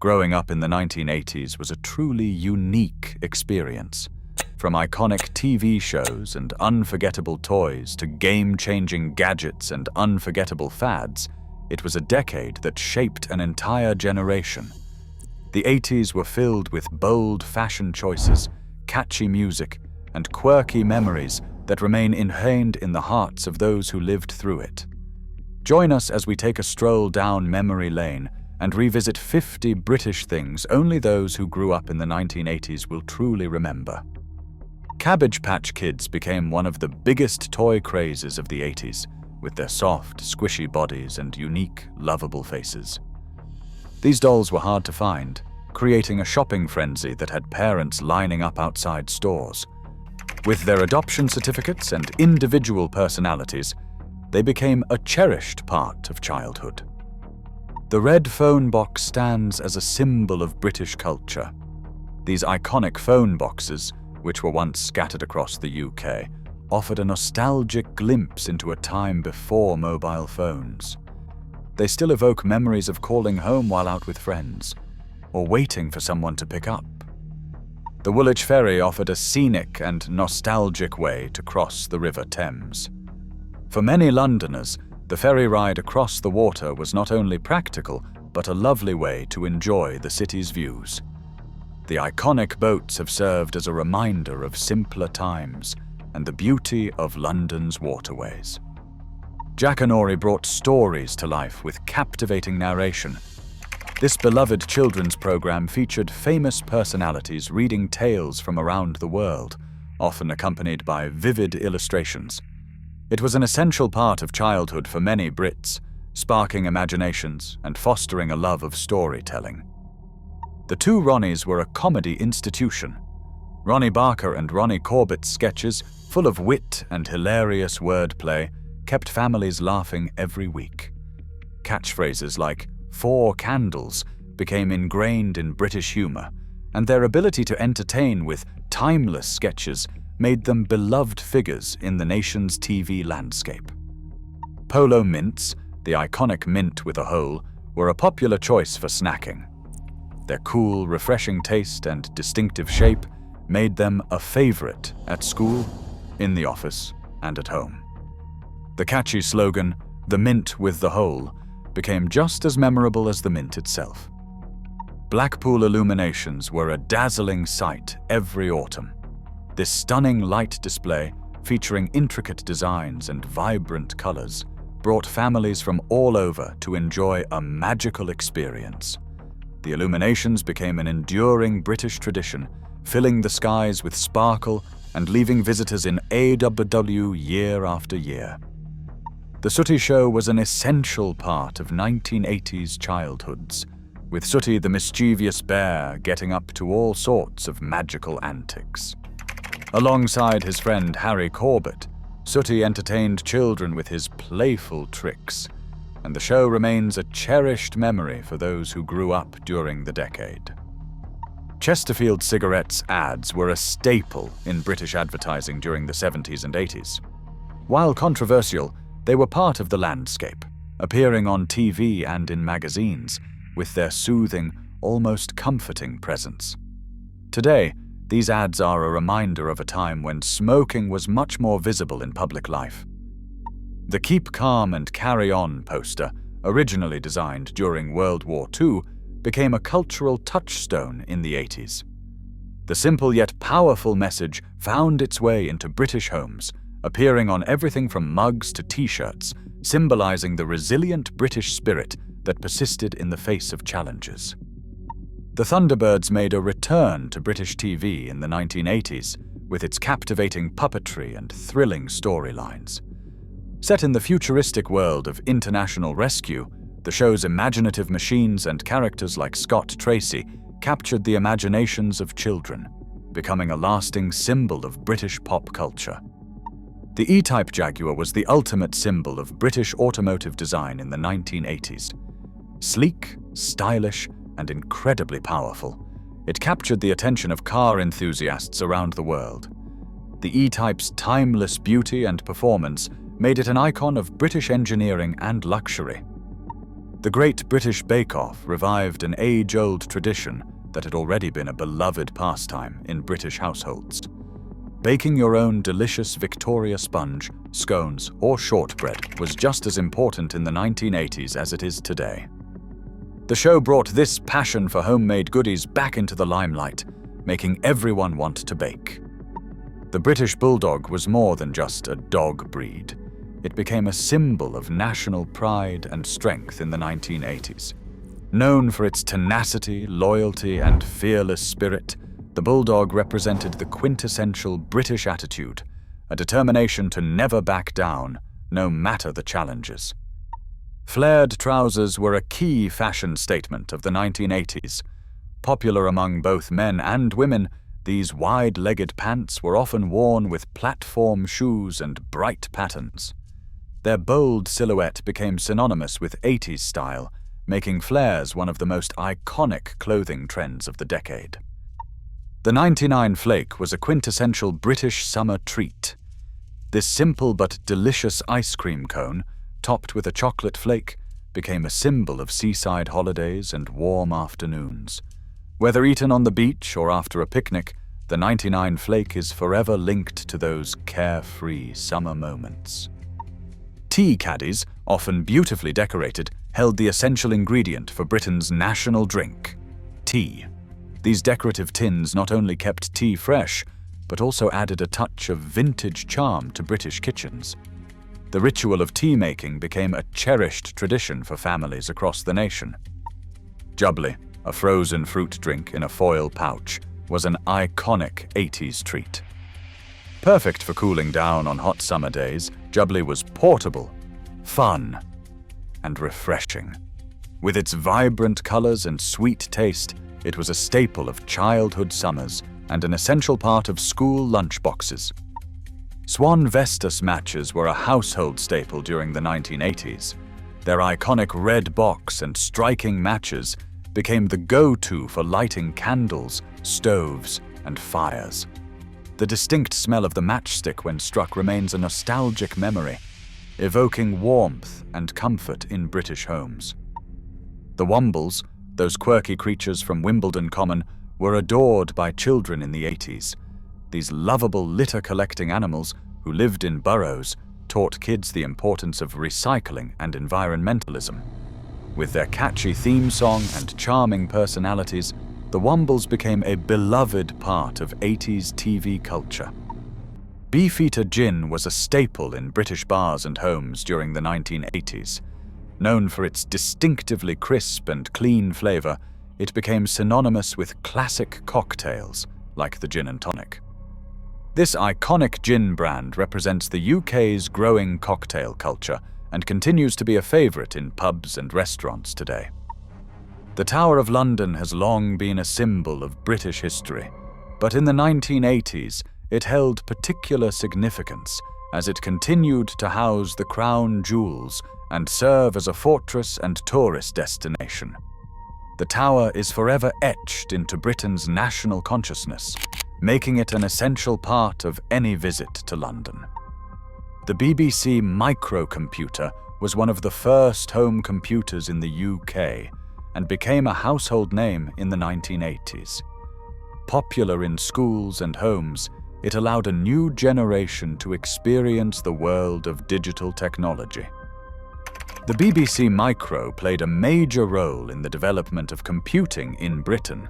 Growing up in the 1980s was a truly unique experience. From iconic TV shows and unforgettable toys to game-changing gadgets and unforgettable fads, it was a decade that shaped an entire generation. The 80s were filled with bold fashion choices, catchy music, and quirky memories that remain ingrained in the hearts of those who lived through it. Join us as we take a stroll down memory lane and revisit 50 British things only those who grew up in the 1980s will truly remember. Cabbage Patch Kids became one of the biggest toy crazes of the 80s, with their soft, squishy bodies and unique, lovable faces. These dolls were hard to find, creating a shopping frenzy that had parents lining up outside stores. With their adoption certificates and individual personalities, they became a cherished part of childhood. The red phone box stands as a symbol of British culture. These iconic phone boxes, which were once scattered across the UK, offered a nostalgic glimpse into a time before mobile phones. They still evoke memories of calling home while out with friends, or waiting for someone to pick up. The Woolwich Ferry offered a scenic and nostalgic way to cross the River Thames. For many Londoners, the ferry ride across the water was not only practical, but a lovely way to enjoy the city's views. The iconic boats have served as a reminder of simpler times and the beauty of London's waterways. Jackanory brought stories to life with captivating narration. This beloved children's program featured famous personalities reading tales from around the world, often accompanied by vivid illustrations. It was an essential part of childhood for many Brits, sparking imaginations and fostering a love of storytelling. The Two Ronnies were a comedy institution. Ronnie Barker and Ronnie Corbett's sketches, full of wit and hilarious wordplay, kept families laughing every week. Catchphrases like "four candles" became ingrained in British humour, and their ability to entertain with timeless sketches made them beloved figures in the nation's TV landscape. Polo mints, the iconic mint with a hole, were a popular choice for snacking. Their cool, refreshing taste and distinctive shape made them a favourite at school, in the office, and at home. The catchy slogan, "The mint with the hole," became just as memorable as the mint itself. Blackpool illuminations were a dazzling sight every autumn. This stunning light display, featuring intricate designs and vibrant colours, brought families from all over to enjoy a magical experience. The illuminations became an enduring British tradition, filling the skies with sparkle and leaving visitors in awe year after year. The Sooty Show was an essential part of 1980s childhoods, with Sooty the mischievous bear getting up to all sorts of magical antics. Alongside his friend Harry Corbett, Sooty entertained children with his playful tricks, and the show remains a cherished memory for those who grew up during the decade. Chesterfield cigarettes ads were a staple in British advertising during the 70s and 80s. While controversial, they were part of the landscape, appearing on TV and in magazines, with their soothing, almost comforting presence. Today, these ads are a reminder of a time when smoking was much more visible in public life. The "Keep Calm and Carry On" poster, originally designed during World War II, became a cultural touchstone in the 80s. The simple yet powerful message found its way into British homes, appearing on everything from mugs to t-shirts, symbolizing the resilient British spirit that persisted in the face of challenges. The Thunderbirds made a return to British TV in the 1980s, with its captivating puppetry and thrilling storylines. Set in the futuristic world of international rescue, the show's imaginative machines and characters like Scott Tracy captured the imaginations of children, becoming a lasting symbol of British pop culture. The E-Type Jaguar was the ultimate symbol of British automotive design in the 1980s. Sleek, stylish, and incredibly powerful, it captured the attention of car enthusiasts around the world. The E-Type's timeless beauty and performance made it an icon of British engineering and luxury. The Great British Bake Off revived an age-old tradition that had already been a beloved pastime in British households. Baking your own delicious Victoria sponge, scones, or shortbread was just as important in the 1980s as it is today. The show brought this passion for homemade goodies back into the limelight, making everyone want to bake. The British Bulldog was more than just a dog breed. It became a symbol of national pride and strength in the 1980s. Known for its tenacity, loyalty, and fearless spirit, the Bulldog represented the quintessential British attitude, a determination to never back down, no matter the challenges. Flared trousers were a key fashion statement of the 1980s. Popular among both men and women, these wide-legged pants were often worn with platform shoes and bright patterns. Their bold silhouette became synonymous with 80s style, making flares one of the most iconic clothing trends of the decade. The 99 Flake was a quintessential British summer treat. This simple but delicious ice cream cone, topped with a chocolate flake, became a symbol of seaside holidays and warm afternoons. Whether eaten on the beach or after a picnic, the 99 Flake is forever linked to those carefree summer moments. Tea caddies, often beautifully decorated, held the essential ingredient for Britain's national drink, tea. These decorative tins not only kept tea fresh, but also added a touch of vintage charm to British kitchens. The ritual of tea making became a cherished tradition for families across the nation. Jubbly, a frozen fruit drink in a foil pouch, was an iconic 80s treat. Perfect for cooling down on hot summer days, Jubbly was portable, fun, and refreshing. With its vibrant colors and sweet taste, it was a staple of childhood summers and an essential part of school lunchboxes. Swan Vestas matches were a household staple during the 1980s. Their iconic red box and striking matches became the go-to for lighting candles, stoves, and fires. The distinct smell of the matchstick when struck remains a nostalgic memory, evoking warmth and comfort in British homes. The Wombles, those quirky creatures from Wimbledon Common, were adored by children in the 80s. These lovable litter-collecting animals, who lived in burrows, taught kids the importance of recycling and environmentalism. With their catchy theme song and charming personalities, the Wombles became a beloved part of 80s TV culture. Beefeater gin was a staple in British bars and homes during the 1980s. Known for its distinctively crisp and clean flavor, it became synonymous with classic cocktails like the gin and tonic. This iconic gin brand represents the UK's growing cocktail culture and continues to be a favorite in pubs and restaurants today. The Tower of London has long been a symbol of British history, but in the 1980s it held particular significance as it continued to house the crown jewels and serve as a fortress and tourist destination. The tower is forever etched into Britain's national consciousness, making it an essential part of any visit to London. The BBC microcomputer was one of the first home computers in the UK and became a household name in the 1980s. Popular in schools and homes, it allowed a new generation to experience the world of digital technology. The BBC Micro played a major role in the development of computing in Britain.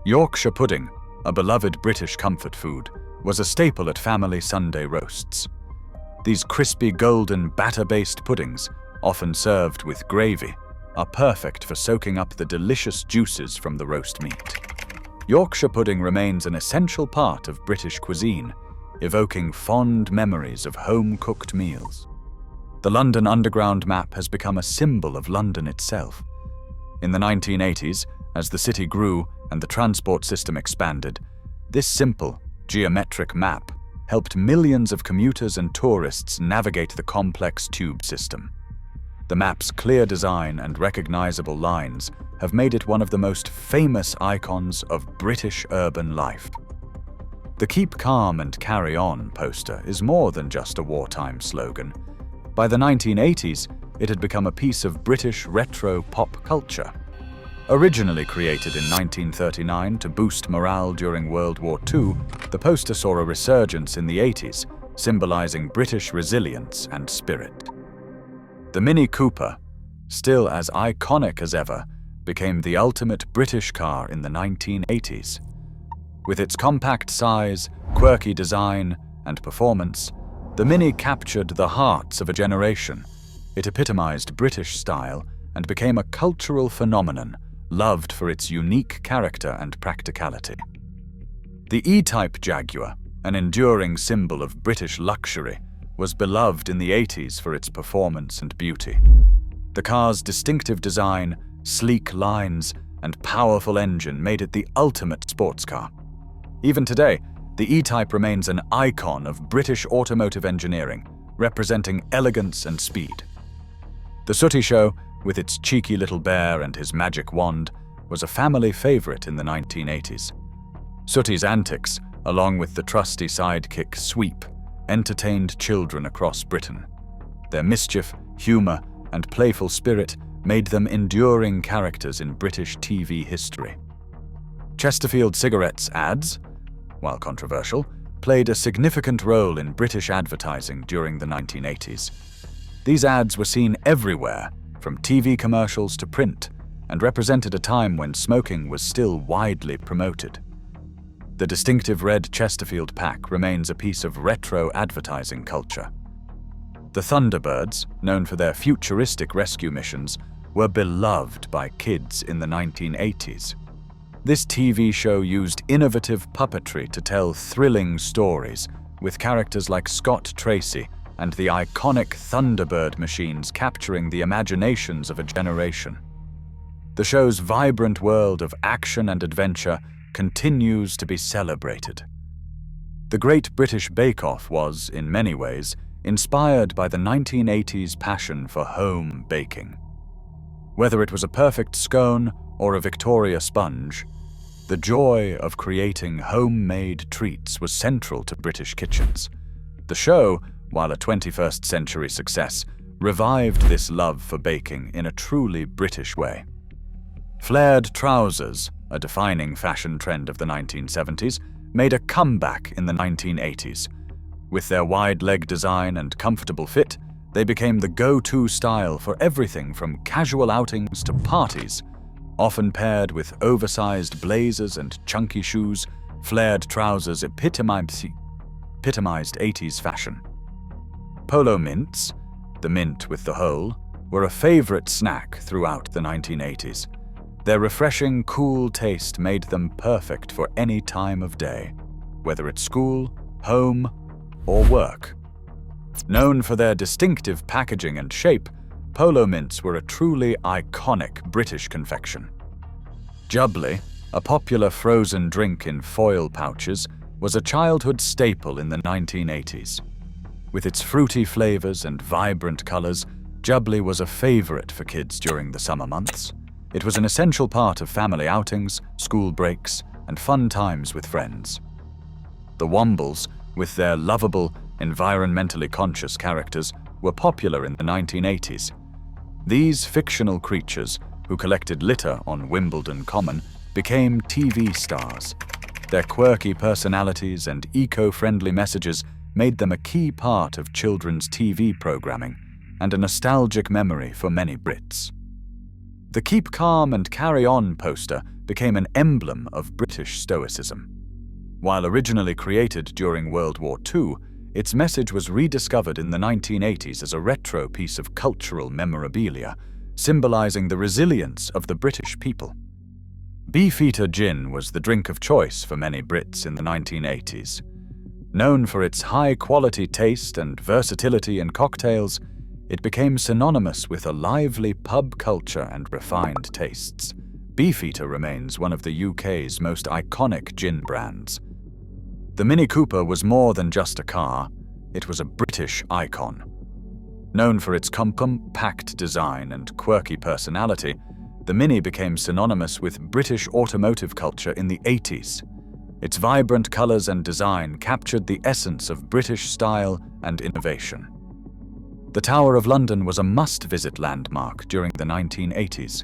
Yorkshire pudding, a beloved British comfort food, was a staple at family Sunday roasts. These crispy golden batter-based puddings, often served with gravy, are perfect for soaking up the delicious juices from the roast meat. Yorkshire pudding remains an essential part of British cuisine, evoking fond memories of home-cooked meals. The London Underground map has become a symbol of London itself. In the 1980s, as the city grew and the transport system expanded, this simple, geometric map helped millions of commuters and tourists navigate the complex tube system. The map's clear design and recognizable lines have made it one of the most famous icons of British urban life. The Keep Calm and Carry On poster is more than just a wartime slogan. By the 1980s, it had become a piece of British retro pop culture. Originally created in 1939 to boost morale during World War II, the poster saw a resurgence in the 80s, symbolizing British resilience and spirit. The Mini Cooper, still as iconic as ever, became the ultimate British car in the 1980s. With its compact size, quirky design, and performance, the Mini captured the hearts of a generation. It epitomized British style and became a cultural phenomenon, loved for its unique character and practicality. The E-Type Jaguar, an enduring symbol of British luxury, was beloved in the 80s for its performance and beauty. The car's distinctive design, sleek lines, and powerful engine made it the ultimate sports car. Even today, the E-Type remains an icon of British automotive engineering, representing elegance and speed. The Sooty Show, with its cheeky little bear and his magic wand, was a family favorite in the 1980s. Sooty's antics, along with the trusty sidekick Sweep, entertained children across Britain. Their mischief, humor, and playful spirit made them enduring characters in British TV history. Chesterfield cigarettes ads, while controversial, played a significant role in British advertising during the 1980s. These ads were seen everywhere, from TV commercials to print, and represented a time when smoking was still widely promoted. The distinctive red Chesterfield pack remains a piece of retro advertising culture. The Thunderbirds, known for their futuristic rescue missions, were beloved by kids in the 1980s. This TV show used innovative puppetry to tell thrilling stories, with characters like Scott Tracy and the iconic Thunderbird machines capturing the imaginations of a generation. The show's vibrant world of action and adventure continues to be celebrated. The Great British Bake Off was, in many ways, inspired by the 1980s passion for home baking. Whether it was a perfect scone or a Victoria sponge, the joy of creating homemade treats was central to British kitchens. The show, while a 21st century success, revived this love for baking in a truly British way. Flared trousers, a defining fashion trend of the 1970s, made a comeback in the 1980s. With their wide leg design and comfortable fit, they became the go-to style for everything from casual outings to parties. Often paired with oversized blazers and chunky shoes, flared trousers epitomized 80s fashion. Polo mints, the mint with the hole, were a favorite snack throughout the 1980s. Their refreshing, cool taste made them perfect for any time of day, whether at school, home, or work. Known for their distinctive packaging and shape, polo mints were a truly iconic British confection. Jubbly, a popular frozen drink in foil pouches, was a childhood staple in the 1980s. With its fruity flavors and vibrant colors, Jubbly was a favorite for kids during the summer months. It was an essential part of family outings, school breaks, and fun times with friends. The Wombles, with their lovable, environmentally conscious characters, were popular in the 1980s. These fictional creatures, who collected litter on Wimbledon Common, became TV stars. Their quirky personalities and eco-friendly messages made them a key part of children's TV programming and a nostalgic memory for many Brits. The Keep Calm and Carry On poster became an emblem of British stoicism. While originally created during World War II, its message was rediscovered in the 1980s as a retro piece of cultural memorabilia, symbolizing the resilience of the British people. Beefeater gin was the drink of choice for many Brits in the 1980s. Known for its high-quality taste and versatility in cocktails, it became synonymous with a lively pub culture and refined tastes. Beefeater remains one of the UK's most iconic gin brands. The Mini Cooper was more than just a car, it was a British icon. Known for its compact design and quirky personality, the Mini became synonymous with British automotive culture in the 80s. Its vibrant colors and design captured the essence of British style and innovation. The Tower of London was a must-visit landmark during the 1980s.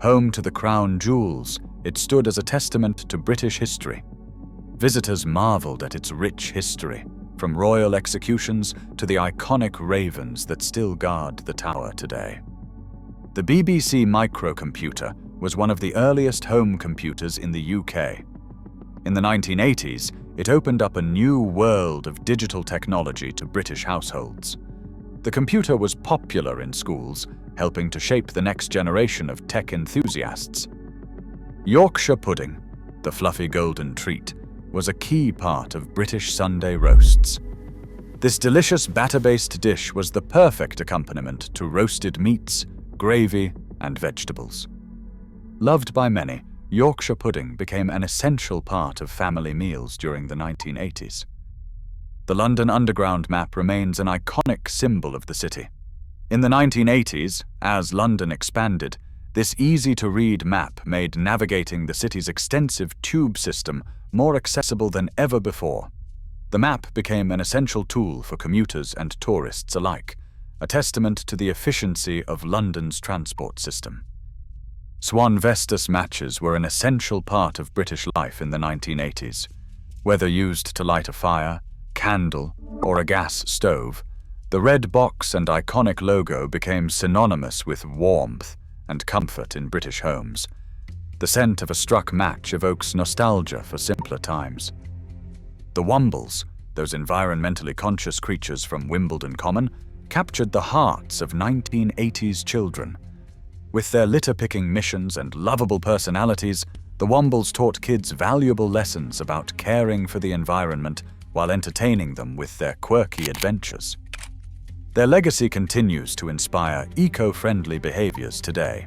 Home to the crown jewels, it stood as a testament to British history. Visitors marveled at its rich history, from royal executions to the iconic ravens that still guard the tower today. The BBC microcomputer was one of the earliest home computers in the UK. In the 1980s, it opened up a new world of digital technology to British households. The computer was popular in schools, helping to shape the next generation of tech enthusiasts. Yorkshire pudding, the fluffy golden treat, was a key part of British Sunday roasts. This delicious batter-based dish was the perfect accompaniment to roasted meats, gravy, and vegetables. Loved by many, Yorkshire pudding became an essential part of family meals during the 1980s. The London Underground map remains an iconic symbol of the city. In the 1980s, as London expanded, this easy-to-read map made navigating the city's extensive tube system more accessible than ever before. The map became an essential tool for commuters and tourists alike, a testament to the efficiency of London's transport system. Swan Vestas matches were an essential part of British life in the 1980s. Whether used to light a fire, candle, or a gas stove, the red box and iconic logo became synonymous with warmth and comfort in British homes. The scent of a struck match evokes nostalgia for simpler times. The Wombles, those environmentally conscious creatures from Wimbledon Common, captured the hearts of 1980s children. With their litter-picking missions and lovable personalities, the Wombles taught kids valuable lessons about caring for the environment while entertaining them with their quirky adventures. Their legacy continues to inspire eco-friendly behaviors today.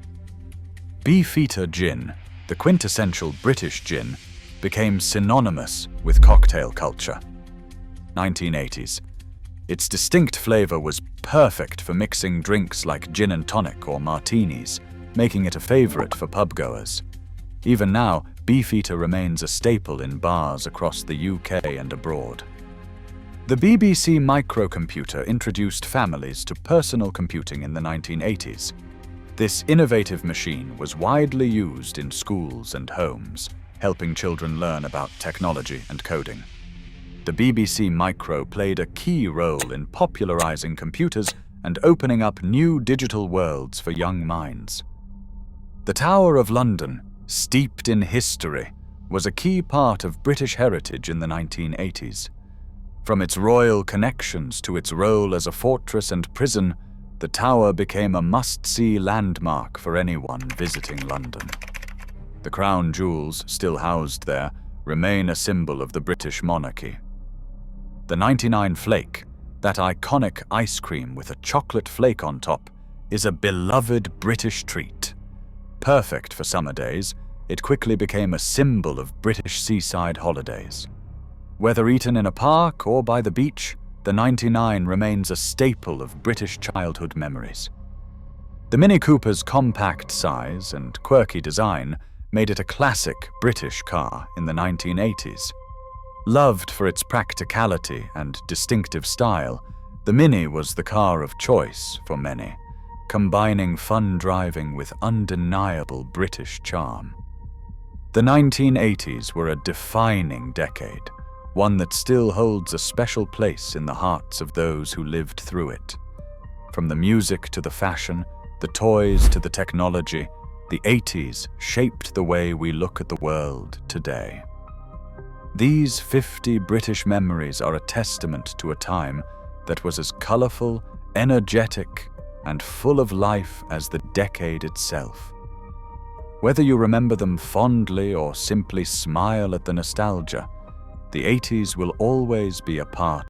Beefeater gin, the quintessential British gin, became synonymous with cocktail culture. 1980s. Its distinct flavor was perfect for mixing drinks like gin and tonic or martinis, making it a favorite for pubgoers. Even now, Beefeater remains a staple in bars across the UK and abroad. The BBC microcomputer introduced families to personal computing in the 1980s. This innovative machine was widely used in schools and homes, helping children learn about technology and coding. The BBC Micro played a key role in popularizing computers and opening up new digital worlds for young minds. The Tower of London, steeped in history, was a key part of British heritage in the 1980s. From its royal connections to its role as a fortress and prison, the tower became a must-see landmark for anyone visiting London. The crown jewels, still housed there, remain a symbol of the British monarchy. The 99 Flake, that iconic ice cream with a chocolate flake on top, is a beloved British treat. Perfect for summer days, it quickly became a symbol of British seaside holidays. Whether eaten in a park or by the beach, the 99 remains a staple of British childhood memories. The Mini Cooper's compact size and quirky design made it a classic British car in the 1980s. Loved for its practicality and distinctive style, the Mini was the car of choice for many, combining fun driving with undeniable British charm. The 1980s were a defining decade, one that still holds a special place in the hearts of those who lived through it. From the music to the fashion, the toys to the technology, the 80s shaped the way we look at the world today. These 50 British memories are a testament to a time that was as colourful, energetic, and full of life as the decade itself. Whether you remember them fondly or simply smile at the nostalgia, the 80s will always be a part